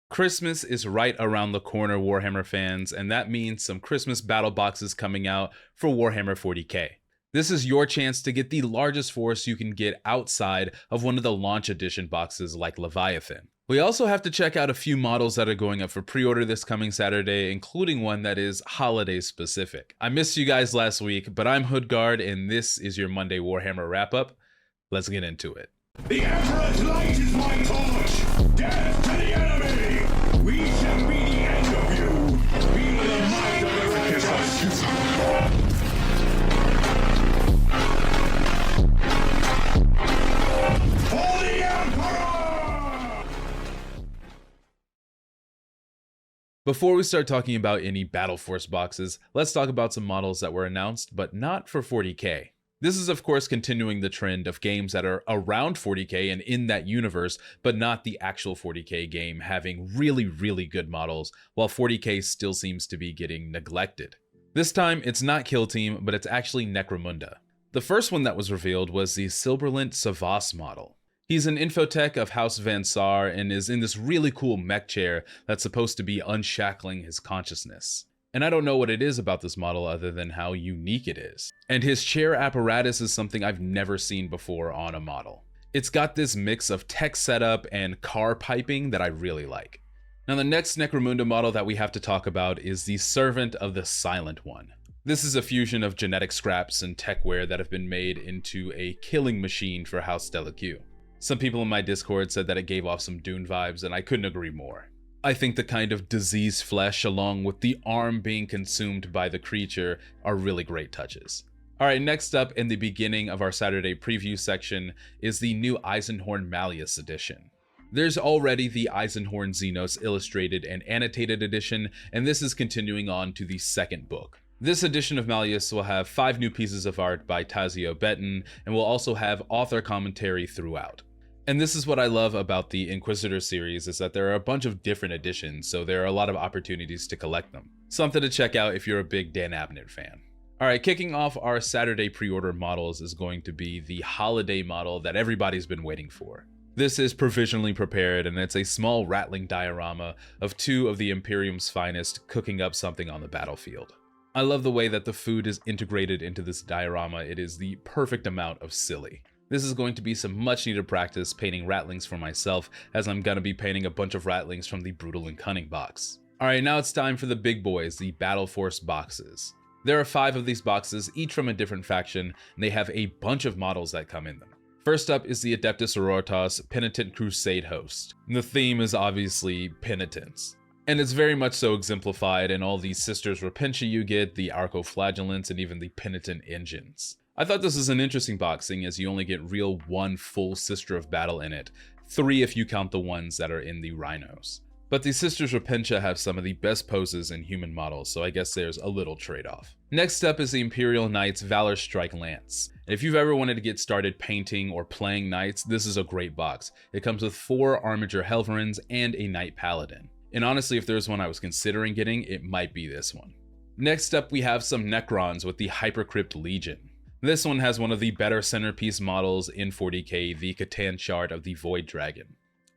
Christmas is right around the corner, Warhammer fans, and that means some Christmas battle boxes coming out for Warhammer 40k. This is your chance to get the largest force you can get outside of one of the launch edition boxes like Leviathan. We also have to check out a few models that are going up for pre-order this coming Saturday, including one that is holiday specific. I missed you guys last week, but I'm HoodGuard, and this is your Monday Warhammer wrap-up. Let's get into it. The Emperor's light is my torch! Death to the enemy! We shall be the end of you! Feel the might of the righteous! For the Emperor! Before we start talking about any Battleforce boxes, let's talk about some models that were announced, but not for 40k. This is of course continuing the trend of games that are around 40k and in that universe, but not the actual 40k game having really good models, while 40k still seems to be getting neglected. This time, it's not Kill Team, but it's actually Necromunda. The first one that was revealed was the Silberlint Savas model. He's an infotech of House Van Saar and is in this really cool mech chair that's supposed to be unshackling his consciousness. And I don't know what it is about this model other than how unique it is. And his chair apparatus is something I've never seen before on a model. It's got this mix of tech setup and car piping that I really like. Now the next Necromunda model that we have to talk about is the Servant of the Silent One. This is a fusion of genetic scraps and techware that have been made into a killing machine for House Delaque. Some people in my Discord said that it gave off some Dune vibes, and I couldn't agree more. I think the kind of diseased flesh along with the arm being consumed by the creature are really great touches. Alright, next up in the beginning of our Saturday preview section is the new Eisenhorn Malleus edition. There's already the Eisenhorn Xenos illustrated and annotated edition, and this is continuing on to the second book. This edition of Malleus will have 5 new pieces of art by Tazio Betten, and will also have author commentary throughout. And this is what I love about the Inquisitor series, is that there are a bunch of different editions, so there are a lot of opportunities to collect them. Something to check out if you're a big Dan Abnett fan. Alright, kicking off our Saturday pre-order models is going to be the holiday model that everybody's been waiting for. This is Provisionally Prepared, and it's a small rattling diorama of 2 of the Imperium's finest cooking up something on the battlefield. I love the way that the food is integrated into this diorama. It is the perfect amount of silly. This is going to be some much needed practice painting rattlings for myself, as I'm gonna be painting a bunch of rattlings from the Brutal and Cunning box. Alright, now it's time for the big boys, the Battleforce Boxes. There are 5 of these boxes, each from a different faction, and they have a bunch of models that come in them. First up is the Adeptus Sororitas Penitent Crusade Host. The theme is obviously penitence. And it's very much so exemplified in all the Sisters Repentia you get, the Arcoflagellants, and even the Penitent Engines. I thought this was an interesting boxing, as you only get real 1 full Sister of Battle in it, 3 if you count the ones that are in the Rhinos. But the Sisters Repentia have some of the best poses in human models, so I guess there's a little trade-off. Next up is the Imperial Knights Valor Strike Lance. And if you've ever wanted to get started painting or playing Knights, this is a great box. It comes with 4 Armiger Helverins and a Knight Paladin. And honestly, if there's one I was considering getting, it might be this one. Next up, we have some Necrons with the Hypercrypt Legion. This one has one of the better centerpiece models in 40k, the Catan Shard of the Void Dragon.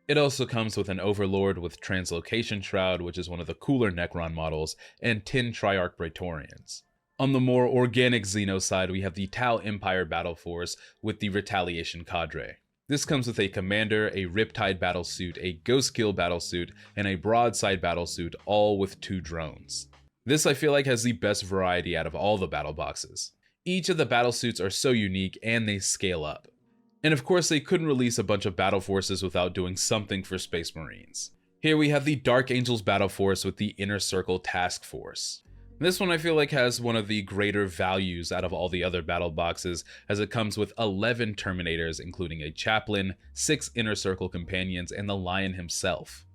It also comes with an Overlord with Translocation Shroud, which is one of the cooler Necron models, and 10 Triarch Praetorians. On the more organic Xeno side, we have the Tau Empire Battle Force with the Retaliation Cadre. This comes with a Commander, a Riptide Battlesuit, a Ghostkill Battlesuit, and a Broadside Battlesuit, all with 2 drones. This I feel like has the best variety out of all the battle boxes. Each of the battle suits are so unique, and they scale up. And of course they couldn't release a bunch of battle forces without doing something for Space Marines. Here we have the Dark Angels Battle Force with the Inner Circle Task Force. This one I feel like has one of the greater values out of all the other battle boxes, as it comes with 11 Terminators, including a Chaplain, 6 Inner Circle Companions, and the Lion himself.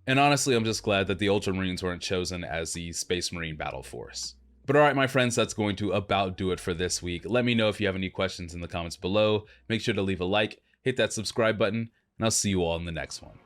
And honestly, I'm just glad that the Ultramarines weren't chosen as the Space Marine Battle Force. But alright my friends, that's going to about do it for this week. Let me know if you have any questions in the comments below. Make sure to leave a like, hit that subscribe button, and I'll see you all in the next one.